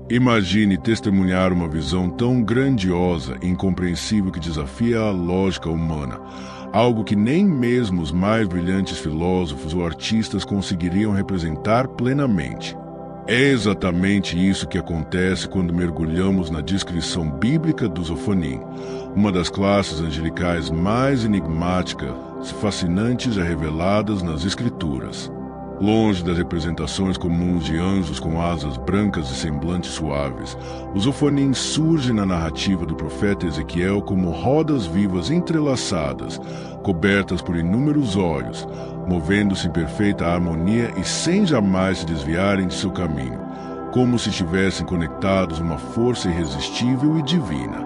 Imagine testemunhar uma visão tão grandiosa e incompreensível que desafia a lógica humana, algo que nem mesmo os mais brilhantes filósofos ou artistas conseguiriam representar plenamente. É exatamente isso que acontece quando mergulhamos na descrição bíblica dos Ophanim, uma das classes angelicais mais enigmáticas e fascinantes já reveladas nas Escrituras. Longe das representações comuns de anjos com asas brancas e semblantes suaves, os Ophanim surgem na narrativa do profeta Ezequiel como rodas vivas entrelaçadas, cobertas por inúmeros olhos, movendo-se em perfeita harmonia e sem jamais se desviarem de seu caminho, como se estivessem conectados a uma força irresistível e divina.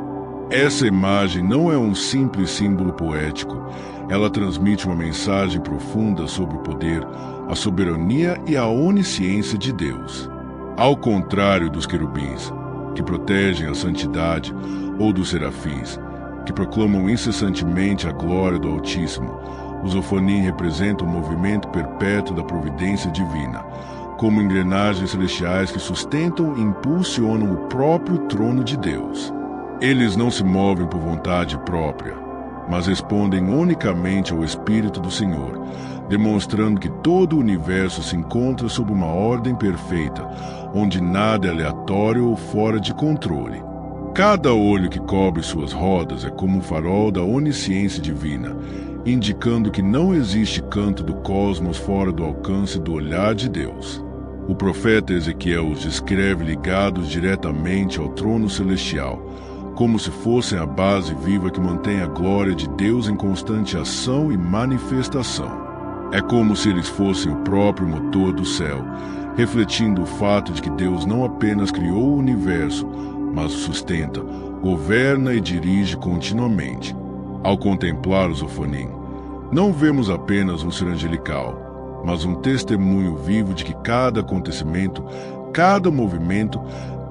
Essa imagem não é um simples símbolo poético, ela transmite uma mensagem profunda sobre o poder, a soberania e a onisciência de Deus. Ao contrário dos querubins, que protegem a santidade, ou dos serafins, que proclamam incessantemente a glória do Altíssimo, os Ophanim representam o movimento perpétuo da providência divina, como engrenagens celestiais que sustentam e impulsionam o próprio trono de Deus. Eles não se movem por vontade própria, mas respondem unicamente ao Espírito do Senhor, demonstrando que todo o universo se encontra sob uma ordem perfeita, onde nada é aleatório ou fora de controle. Cada olho que cobre suas rodas é como um farol da onisciência divina, indicando que não existe canto do cosmos fora do alcance do olhar de Deus. O profeta Ezequiel os descreve ligados diretamente ao trono celestial, como se fossem a base viva que mantém a glória de Deus em constante ação e manifestação. É como se eles fossem o próprio motor do céu, refletindo o fato de que Deus não apenas criou o universo, mas o sustenta, governa e dirige continuamente. Ao contemplar os Ophanim, não vemos apenas um ser angelical, mas um testemunho vivo de que cada acontecimento, cada movimento,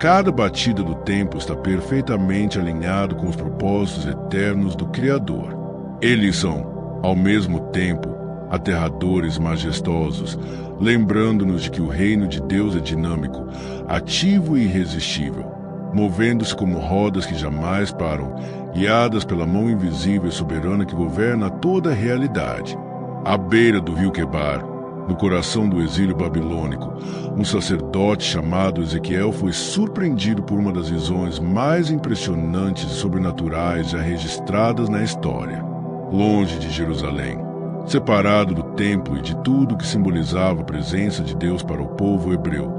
cada batida do tempo está perfeitamente alinhado com os propósitos eternos do Criador. Eles são, ao mesmo tempo, aterradores majestosos, lembrando-nos de que o reino de Deus é dinâmico, ativo e irresistível, movendo-se como rodas que jamais param, guiadas pela mão invisível e soberana que governa toda a realidade. À beira do rio Quebar, no coração do exílio babilônico, um sacerdote chamado Ezequiel foi surpreendido por uma das visões mais impressionantes e sobrenaturais já registradas na história. Longe de Jerusalém, separado do templo e de tudo que simbolizava a presença de Deus para o povo hebreu,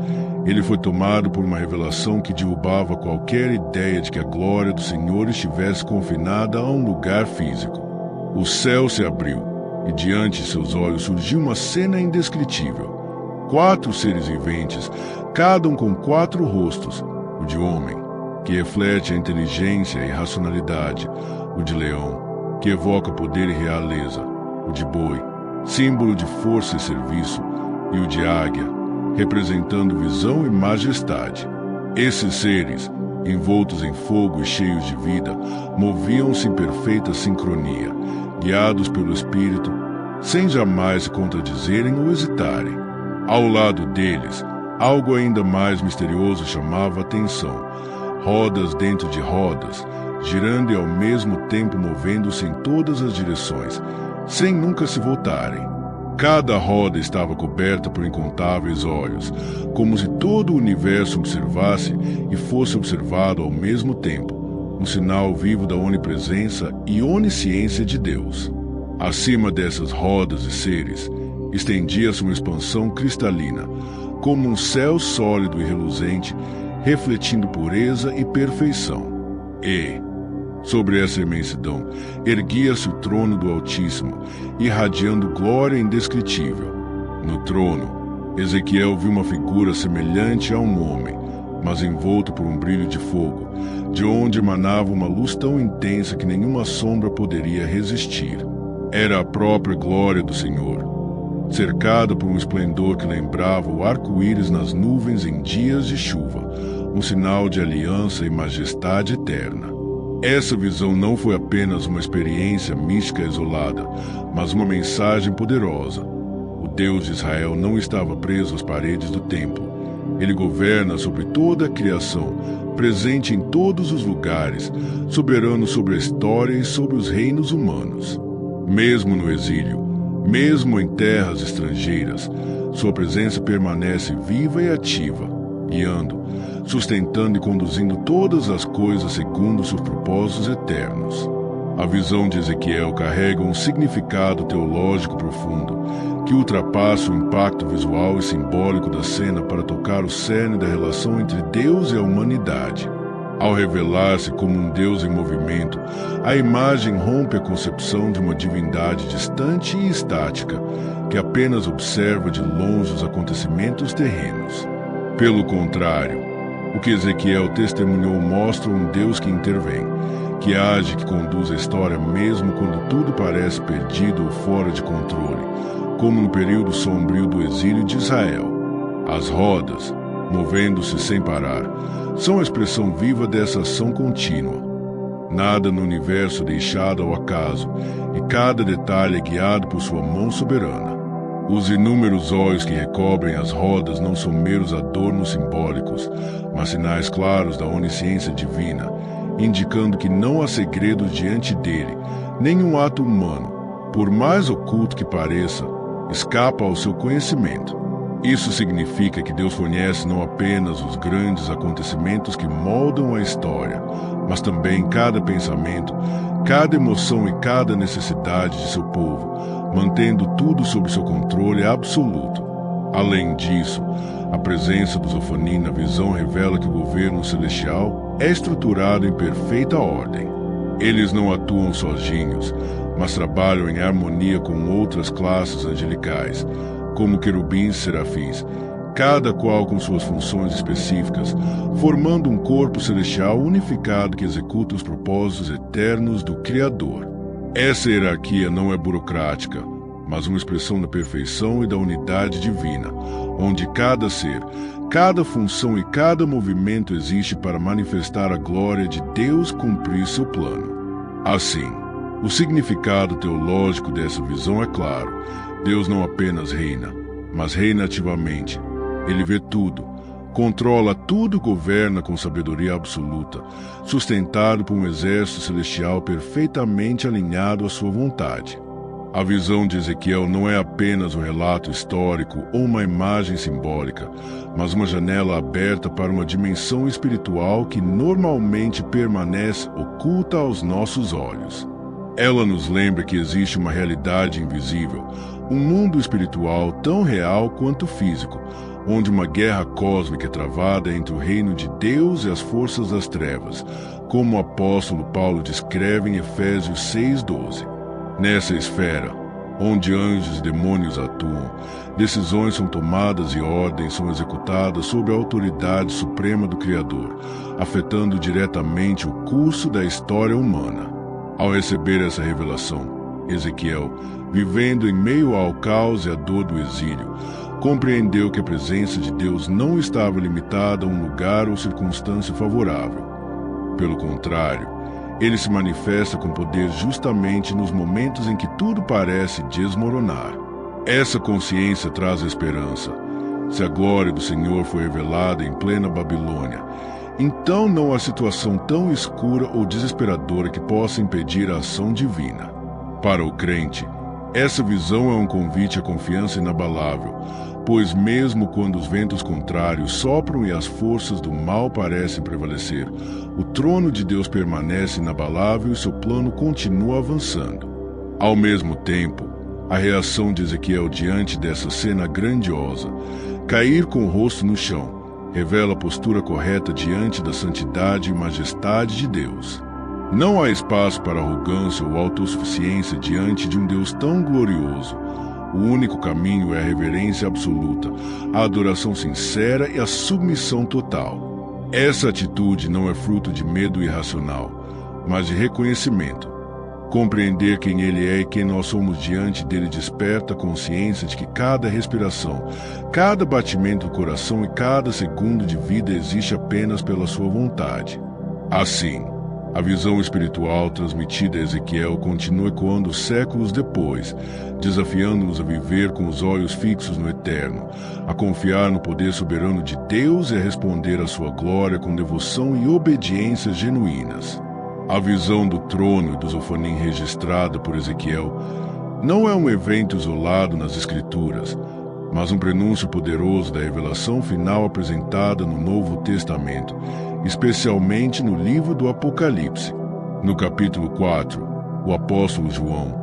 ele foi tomado por uma revelação que derrubava qualquer ideia de que a glória do Senhor estivesse confinada a um lugar físico. O céu se abriu, e diante de seus olhos surgiu uma cena indescritível. 4 seres viventes, cada um com 4 rostos: o de homem, que reflete a inteligência e racionalidade; o de leão, que evoca poder e realeza; o de boi, símbolo de força e serviço; e o de águia, representando visão e majestade. Esses seres, envoltos em fogo e cheios de vida, moviam-se em perfeita sincronia, guiados pelo Espírito, sem jamais se contradizerem ou hesitarem. Ao lado deles, algo ainda mais misterioso chamava a atenção: rodas dentro de rodas, girando e ao mesmo tempo movendo-se em todas as direções, sem nunca se voltarem. Cada roda estava coberta por incontáveis olhos, como se todo o universo observasse e fosse observado ao mesmo tempo, um sinal vivo da onipresença e onisciência de Deus. Acima dessas rodas e seres, estendia-se uma expansão cristalina, como um céu sólido e reluzente, refletindo pureza e perfeição. E, sobre essa imensidão, erguia-se o trono do Altíssimo, irradiando glória indescritível. No trono, Ezequiel viu uma figura semelhante a um homem, mas envolto por um brilho de fogo, de onde emanava uma luz tão intensa que nenhuma sombra poderia resistir. Era a própria glória do Senhor, cercada por um esplendor que lembrava o arco-íris nas nuvens em dias de chuva, um sinal de aliança e majestade eterna. Essa visão não foi apenas uma experiência mística isolada, mas uma mensagem poderosa. O Deus de Israel não estava preso às paredes do templo. Ele governa sobre toda a criação, presente em todos os lugares, soberano sobre a história e sobre os reinos humanos. Mesmo no exílio, mesmo em terras estrangeiras, sua presença permanece viva e ativa, guiando, sustentando e conduzindo todas as coisas segundo seus propósitos eternos. A visão de Ezequiel carrega um significado teológico profundo, que ultrapassa o impacto visual e simbólico da cena para tocar o cerne da relação entre Deus e a humanidade. Ao revelar-se como um Deus em movimento, a imagem rompe a concepção de uma divindade distante e estática, que apenas observa de longe os acontecimentos terrenos. Pelo contrário, o que Ezequiel testemunhou mostra um Deus que intervém, que age, que conduz a história mesmo quando tudo parece perdido ou fora de controle, como no período sombrio do exílio de Israel. As rodas, movendo-se sem parar, são a expressão viva dessa ação contínua. Nada no universo deixado ao acaso, e cada detalhe é guiado por sua mão soberana. Os inúmeros olhos que recobrem as rodas não são meros adornos simbólicos, mas sinais claros da onisciência divina, indicando que não há segredos diante dele, nenhum ato humano, por mais oculto que pareça, escapa ao seu conhecimento. Isso significa que Deus conhece não apenas os grandes acontecimentos que moldam a história, mas também cada pensamento, cada emoção e cada necessidade de seu povo, mantendo tudo sob seu controle absoluto. Além disso, a presença dos Ofanim na visão revela que o governo celestial é estruturado em perfeita ordem. Eles não atuam sozinhos, mas trabalham em harmonia com outras classes angelicais, como querubins e serafins, cada qual com suas funções específicas, formando um corpo celestial unificado que executa os propósitos eternos do Criador. Essa hierarquia não é burocrática, mas uma expressão da perfeição e da unidade divina, onde cada ser, cada função e cada movimento existe para manifestar a glória de Deus cumprir seu plano. Assim, o significado teológico dessa visão é claro. Deus não apenas reina, mas reina ativamente. Ele vê tudo, controla tudo, governa com sabedoria absoluta, sustentado por um exército celestial perfeitamente alinhado à sua vontade. A visão de Ezequiel não é apenas um relato histórico ou uma imagem simbólica, mas uma janela aberta para uma dimensão espiritual que normalmente permanece oculta aos nossos olhos. Ela nos lembra que existe uma realidade invisível, um mundo espiritual tão real quanto físico, onde uma guerra cósmica é travada entre o reino de Deus e as forças das trevas, como o apóstolo Paulo descreve em Efésios 6:12. Nessa esfera, onde anjos e demônios atuam, decisões são tomadas e ordens são executadas sob a autoridade suprema do Criador, afetando diretamente o curso da história humana. Ao receber essa revelação, Ezequiel, vivendo em meio ao caos e à dor do exílio, compreendeu que a presença de Deus não estava limitada a um lugar ou circunstância favorável. Pelo contrário, ele se manifesta com poder justamente nos momentos em que tudo parece desmoronar. Essa consciência traz esperança. Se a glória do Senhor foi revelada em plena Babilônia, então não há situação tão escura ou desesperadora que possa impedir a ação divina. Para o crente, essa visão é um convite à confiança inabalável, pois mesmo quando os ventos contrários sopram e as forças do mal parecem prevalecer, o trono de Deus permanece inabalável e seu plano continua avançando. Ao mesmo tempo, a reação de Ezequiel diante dessa cena grandiosa, cair com o rosto no chão, revela a postura correta diante da santidade e majestade de Deus. Não há espaço para arrogância ou autossuficiência diante de um Deus tão glorioso. O único caminho é a reverência absoluta, a adoração sincera e a submissão total. Essa atitude não é fruto de medo irracional, mas de reconhecimento. Compreender quem Ele é e quem nós somos diante dele desperta a consciência de que cada respiração, cada batimento do coração e cada segundo de vida existe apenas pela sua vontade. Assim, A visão espiritual transmitida a Ezequiel continua ecoando séculos depois, desafiando-nos a viver com os olhos fixos no eterno, a confiar no poder soberano de Deus e a responder à sua glória com devoção e obediência genuínas. A visão do trono e do Zofanim registrada por Ezequiel não é um evento isolado nas Escrituras, mas um prenúncio poderoso da revelação final apresentada no Novo Testamento, especialmente no livro do Apocalipse. No capítulo 4, o apóstolo João,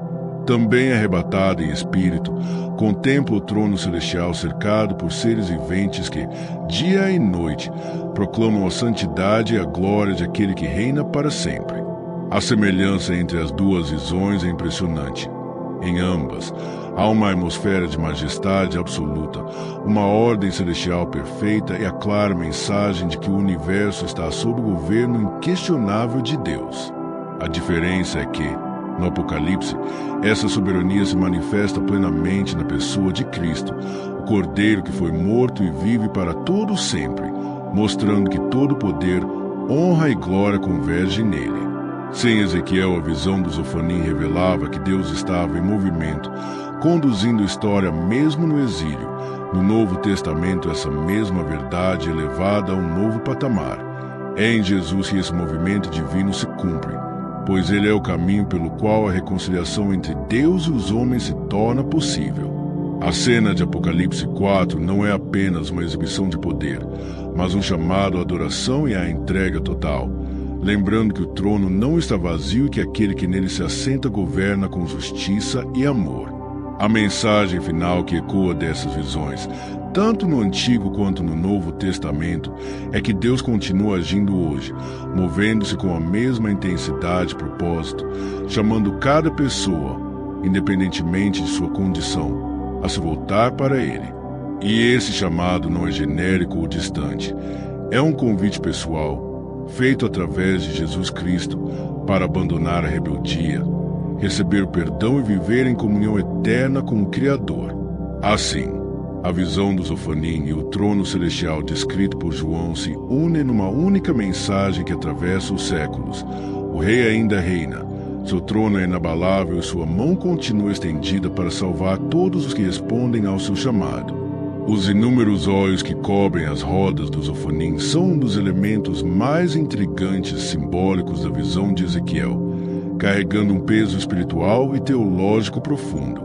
também arrebatado em espírito, contempla o trono celestial cercado por seres viventes que, dia e noite, proclamam a santidade e a glória de aquele que reina para sempre. A semelhança entre as duas visões é impressionante. Em ambas, há uma atmosfera de majestade absoluta, uma ordem celestial perfeita e a clara mensagem de que o universo está sob o governo inquestionável de Deus. A diferença é que, no Apocalipse, essa soberania se manifesta plenamente na pessoa de Cristo, o Cordeiro que foi morto e vive para todo sempre, mostrando que todo poder, honra e glória convergem nele. Sem Ezequiel, a visão do Zofanim revelava que Deus estava em movimento, conduzindo a história mesmo no exílio. No Novo Testamento, essa mesma verdade é elevada a um novo patamar. É em Jesus que esse movimento divino se cumpre, pois ele é o caminho pelo qual a reconciliação entre Deus e os homens se torna possível. A cena de Apocalipse 4 não é apenas uma exibição de poder, mas um chamado à adoração e à entrega total, lembrando que o trono não está vazio e que aquele que nele se assenta governa com justiça e amor. A mensagem final que ecoa dessas visões, tanto no Antigo quanto no Novo Testamento, é que Deus continua agindo hoje, movendo-se com a mesma intensidade e propósito, chamando cada pessoa, independentemente de sua condição, a se voltar para Ele. E esse chamado não é genérico ou distante, é um convite pessoal, feito através de Jesus Cristo, para abandonar a rebeldia, receber o perdão e viver em comunhão eterna com o Criador. Assim, a visão do Zofanim e o trono celestial descrito por João se unem numa única mensagem que atravessa os séculos. O Rei ainda reina, seu trono é inabalável e sua mão continua estendida para salvar todos os que respondem ao seu chamado. Os inúmeros olhos que cobrem as rodas do Zofanim são um dos elementos mais intrigantes e simbólicos da visão de Ezequiel, carregando um peso espiritual e teológico profundo.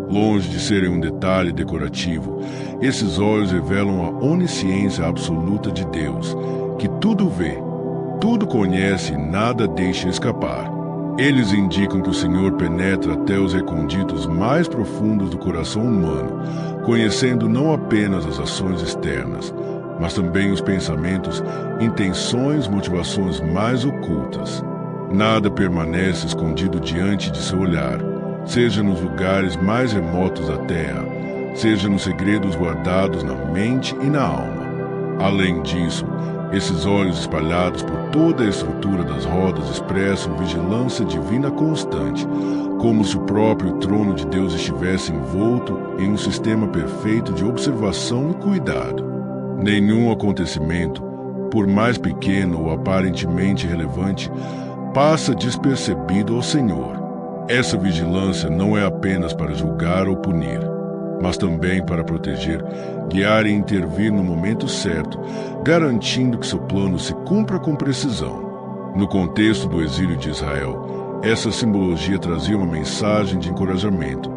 Longe de serem um detalhe decorativo, esses olhos revelam a onisciência absoluta de Deus, que tudo vê, tudo conhece e nada deixa escapar. Eles indicam que o Senhor penetra até os recônditos mais profundos do coração humano, conhecendo não apenas as ações externas, mas também os pensamentos, intenções, motivações mais ocultas. Nada permanece escondido diante de seu olhar, seja nos lugares mais remotos da terra, seja nos segredos guardados na mente e na alma. Além disso, esses olhos espalhados por toda a estrutura das rodas expressam vigilância divina constante, como se o próprio trono de Deus estivesse envolto em um sistema perfeito de observação e cuidado. Nenhum acontecimento, por mais pequeno ou aparentemente relevante, passa despercebido ao Senhor. Essa vigilância não é apenas para julgar ou punir, mas também para proteger, guiar e intervir no momento certo, garantindo que seu plano se cumpra com precisão. No contexto do exílio de Israel, essa simbologia trazia uma mensagem de encorajamento,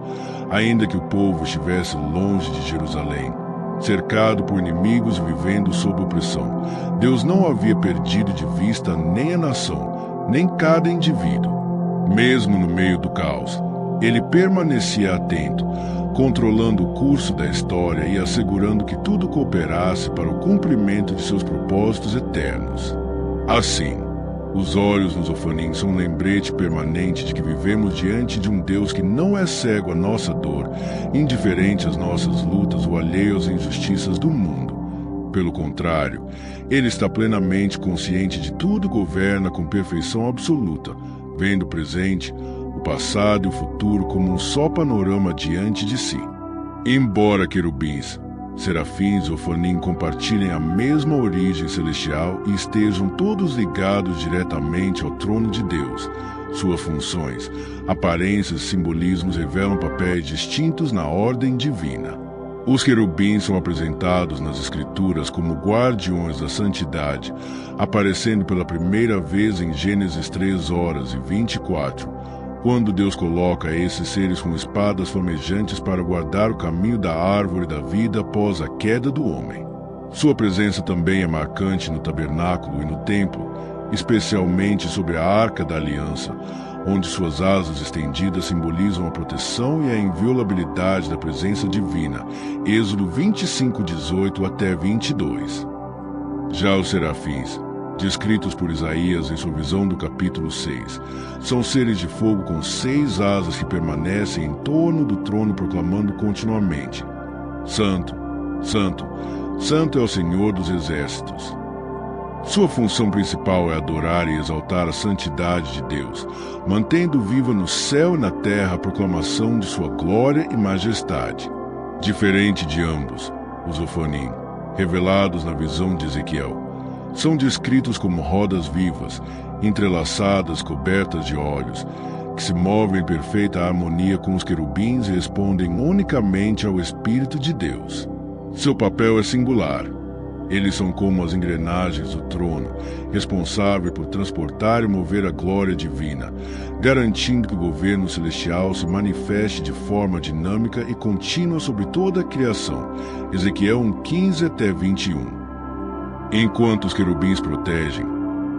ainda que o povo estivesse longe de Jerusalém, cercado por inimigos e vivendo sob opressão. Deus não havia perdido de vista nem a nação, nem cada indivíduo. Mesmo no meio do caos, ele permanecia atento, controlando o curso da história e assegurando que tudo cooperasse para o cumprimento de seus propósitos eternos. Assim, os olhos no Zofanim são um lembrete permanente de que vivemos diante de um Deus que não é cego à nossa dor, indiferente às nossas lutas ou alheio às injustiças do mundo. Pelo contrário, ele está plenamente consciente de tudo e governa com perfeição absoluta, vendo o presente, o passado e o futuro como um só panorama diante de si. Embora querubins, serafins e Ofanim compartilhem a mesma origem celestial e estejam todos ligados diretamente ao trono de Deus. Suas funções, aparências e simbolismos revelam papéis distintos na ordem divina. Os querubins são apresentados nas Escrituras como guardiões da santidade, aparecendo pela primeira vez em Gênesis 3:24, quando Deus coloca esses seres com espadas flamejantes para guardar o caminho da árvore da vida após a queda do homem. Sua presença também é marcante no tabernáculo e no templo, especialmente sobre a Arca da Aliança, onde suas asas estendidas simbolizam a proteção e a inviolabilidade da presença divina. Êxodo 25:18 até 22. Já os serafins, descritos por Isaías em sua visão do capítulo 6, são seres de fogo com 6 asas que permanecem em torno do trono proclamando continuamente: Santo, Santo, Santo é o Senhor dos Exércitos. Sua função principal é adorar e exaltar a santidade de Deus, mantendo viva no céu e na terra a proclamação de sua glória e majestade. Diferente de ambos, os Ofanim, revelados na visão de Ezequiel, são descritos como rodas vivas, entrelaçadas, cobertas de olhos, que se movem em perfeita harmonia com os querubins e respondem unicamente ao Espírito de Deus. Seu papel é singular. Eles são como as engrenagens do trono, responsáveis por transportar e mover a glória divina, garantindo que o governo celestial se manifeste de forma dinâmica e contínua sobre toda a criação. Ezequiel 1:15 até 21. Enquanto os querubins protegem,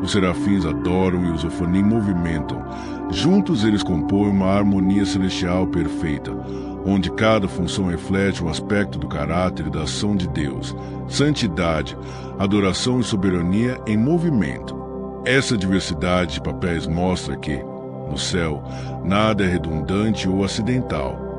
os serafins adoram e os Ofanim movimentam. Juntos eles compõem uma harmonia celestial perfeita, onde cada função reflete um aspecto do caráter e da ação de Deus, santidade, adoração e soberania em movimento. Essa diversidade de papéis mostra que, no céu, nada é redundante ou acidental.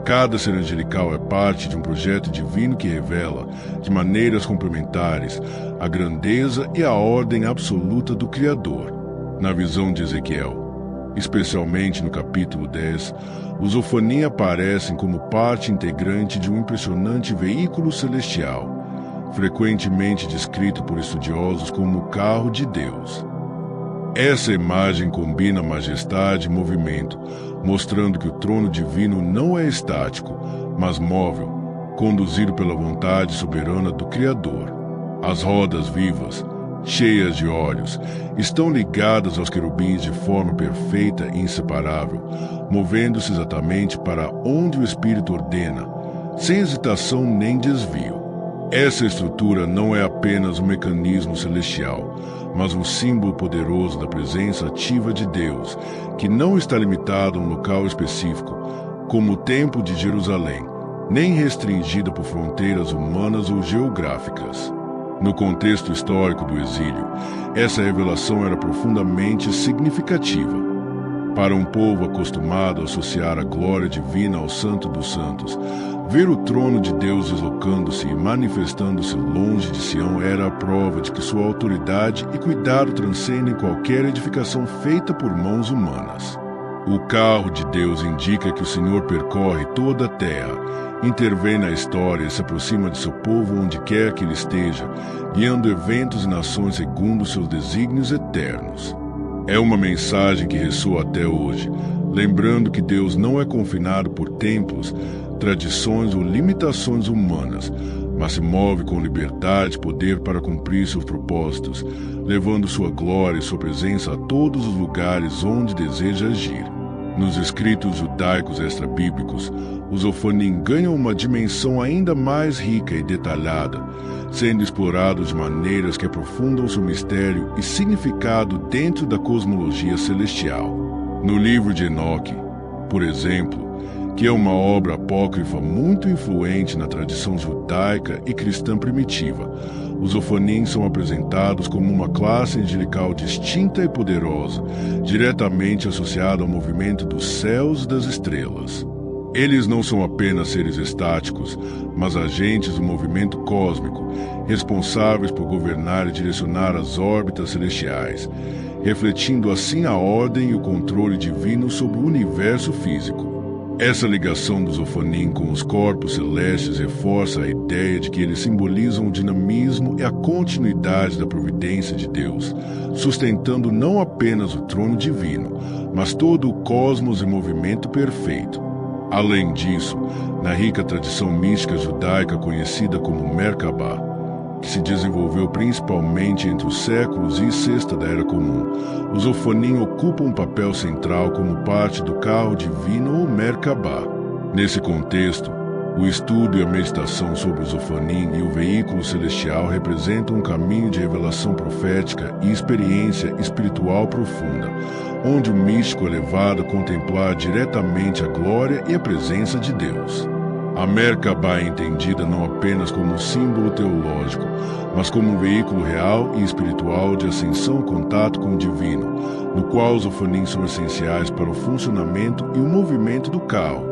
Cada ser angelical é parte de um projeto divino que revela, de maneiras complementares, a grandeza e a ordem absoluta do Criador. Na visão de Ezequiel, especialmente no capítulo 10, os Ofanim aparecem como parte integrante de um impressionante veículo celestial, frequentemente descrito por estudiosos como o carro de Deus. Essa imagem combina majestade e movimento, mostrando que o trono divino não é estático, mas móvel, conduzido pela vontade soberana do Criador. As rodas vivas, cheias de olhos, estão ligadas aos querubins de forma perfeita e inseparável, movendo-se exatamente para onde o Espírito ordena, sem hesitação nem desvio. Essa estrutura não é apenas um mecanismo celestial, mas um símbolo poderoso da presença ativa de Deus, que não está limitado a um local específico, como o Templo de Jerusalém, nem restringida por fronteiras humanas ou geográficas. No contexto histórico do exílio, essa revelação era profundamente significativa. Para um povo acostumado a associar a glória divina ao Santo dos Santos, ver o trono de Deus deslocando-se e manifestando-se longe de Sião era a prova de que sua autoridade e cuidado transcendem qualquer edificação feita por mãos humanas. O carro de Deus indica que o Senhor percorre toda a terra, intervém na história e se aproxima de seu povo onde quer que ele esteja, guiando eventos e nações segundo seus desígnios eternos. É uma mensagem que ressoa até hoje, lembrando que Deus não é confinado por templos, tradições ou limitações humanas, mas se move com liberdade e poder para cumprir seus propósitos, levando sua glória e sua presença a todos os lugares onde deseja agir. Nos escritos judaicos extra-bíblicos, os Ofanim ganham uma dimensão ainda mais rica e detalhada, sendo explorados de maneiras que aprofundam seu mistério e significado dentro da cosmologia celestial. No livro de Enoque, por exemplo, que é uma obra apócrifa muito influente na tradição judaica e cristã primitiva, os Ofanim são apresentados como uma classe angelical distinta e poderosa, diretamente associada ao movimento dos céus e das estrelas. Eles não são apenas seres estáticos, mas agentes do movimento cósmico, responsáveis por governar e direcionar as órbitas celestiais, refletindo assim a ordem e o controle divino sobre o universo físico. Essa ligação dos Ophanim com os corpos celestes reforça a ideia de que eles simbolizam o dinamismo e a continuidade da providência de Deus, sustentando não apenas o trono divino, mas todo o cosmos em movimento perfeito. Além disso, na rica tradição mística judaica conhecida como Merkabah, que se desenvolveu principalmente entre os séculos I e VI da Era Comum, os Ophanim ocupam um papel central como parte do carro divino ou Merkabah. Nesse contexto, o estudo e a meditação sobre os Ophanim e o veículo celestial representam um caminho de revelação profética e experiência espiritual profunda, onde o místico é levado a contemplar diretamente a glória e a presença de Deus. A Merkabah é entendida não apenas como um símbolo teológico, mas como um veículo real e espiritual de ascensão e contato com o divino, no qual os Ophanim são essenciais para o funcionamento e o movimento do carro,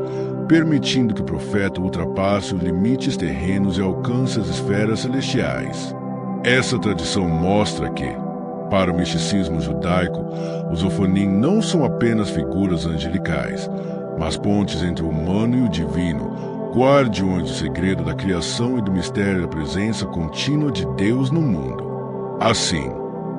permitindo que o profeta ultrapasse os limites terrenos e alcance as esferas celestiais. Essa tradição mostra que, para o misticismo judaico, os Ophanim não são apenas figuras angelicais, mas pontes entre o humano e o divino, guardiões do segredo da criação e do mistério da presença contínua de Deus no mundo. Assim,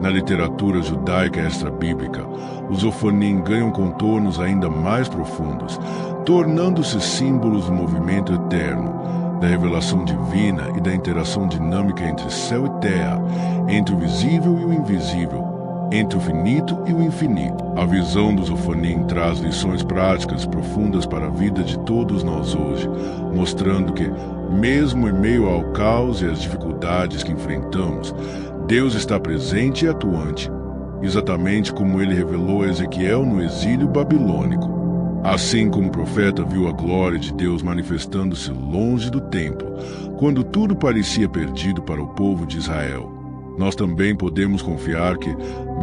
na literatura judaica extra-bíblica, os Ophanim ganham contornos ainda mais profundos, tornando-se símbolos do movimento eterno, da revelação divina e da interação dinâmica entre céu e terra, entre o visível e o invisível, entre o finito e o infinito. A visão dos Ophanim traz lições práticas profundas para a vida de todos nós hoje, mostrando que, mesmo em meio ao caos e às dificuldades que enfrentamos, Deus está presente e atuante, exatamente como ele revelou a Ezequiel no exílio babilônico. Assim como o profeta viu a glória de Deus manifestando-se longe do templo, quando tudo parecia perdido para o povo de Israel, nós também podemos confiar que,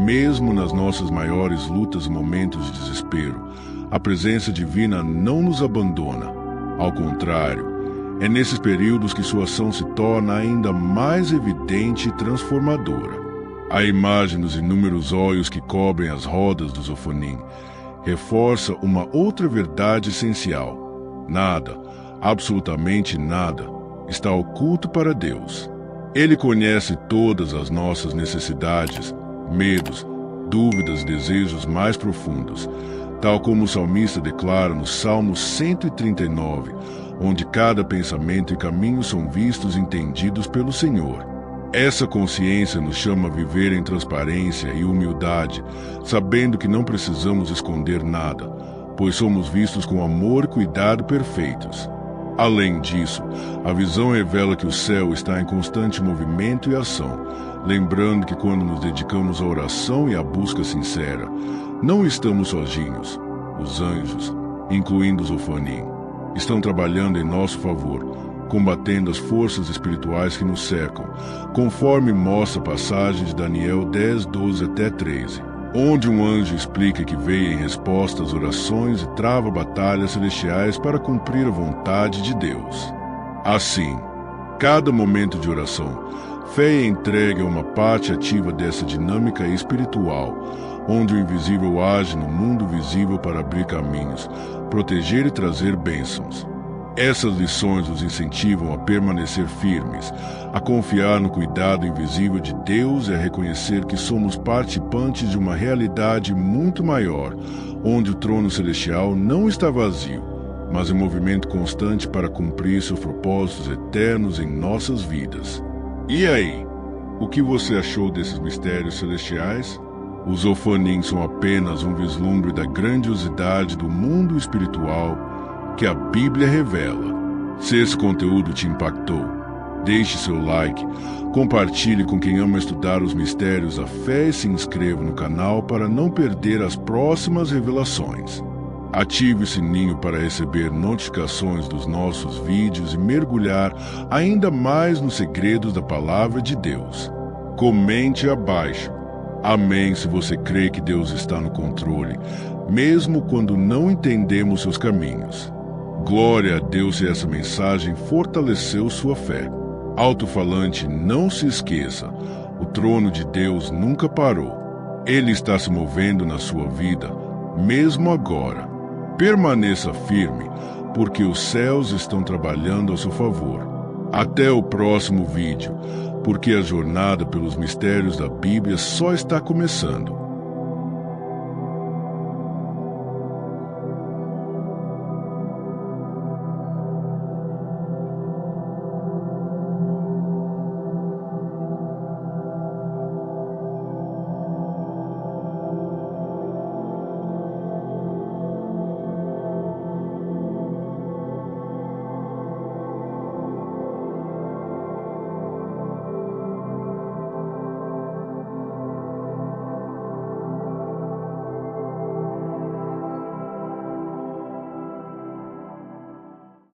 mesmo nas nossas maiores lutas e momentos de desespero, a presença divina não nos abandona. Ao contrário, é nesses períodos que sua ação se torna ainda mais evidente e transformadora. A imagem dos inúmeros olhos que cobrem as rodas dos Ophanim reforça uma outra verdade essencial. Nada, absolutamente nada, está oculto para Deus. Ele conhece todas as nossas necessidades, medos, dúvidas e desejos mais profundos, tal como o salmista declara no Salmo 139, onde cada pensamento e caminho são vistos e entendidos pelo Senhor. Essa consciência nos chama a viver em transparência e humildade, sabendo que não precisamos esconder nada, pois somos vistos com amor e cuidado perfeitos. Além disso, a visão revela que o céu está em constante movimento e ação, lembrando que quando nos dedicamos à oração e à busca sincera, não estamos sozinhos. Os anjos, incluindo os Ophanim, estão trabalhando em nosso favor, combatendo as forças espirituais que nos cercam, conforme mostra a passagem de Daniel 10, 12 até 13. Onde um anjo explica que veio em resposta às orações e trava batalhas celestiais para cumprir a vontade de Deus. Assim, cada momento de oração, fé e entrega é uma parte ativa dessa dinâmica espiritual, onde o invisível age no mundo visível para abrir caminhos, proteger e trazer bênçãos. Essas lições nos incentivam a permanecer firmes, a confiar no cuidado invisível de Deus e a reconhecer que somos participantes de uma realidade muito maior, onde o trono celestial não está vazio, mas em movimento constante para cumprir seus propósitos eternos em nossas vidas. E aí, o que você achou desses mistérios celestiais? Os Ophanim são apenas um vislumbre da grandiosidade do mundo espiritual que a Bíblia revela. Se esse conteúdo te impactou, deixe seu like, compartilhe com quem ama estudar os mistérios da fé e se inscreva no canal para não perder as próximas revelações. Ative o sininho para receber notificações dos nossos vídeos e mergulhar ainda mais nos segredos da Palavra de Deus. Comente abaixo. Amém se você crê que Deus está no controle, mesmo quando não entendemos seus caminhos. Glória a Deus se essa mensagem fortaleceu sua fé. Alto-falante, não se esqueça, o trono de Deus nunca parou. Ele está se movendo na sua vida, mesmo agora. Permaneça firme, porque os céus estão trabalhando a seu favor. Até o próximo vídeo, porque a jornada pelos mistérios da Bíblia só está começando.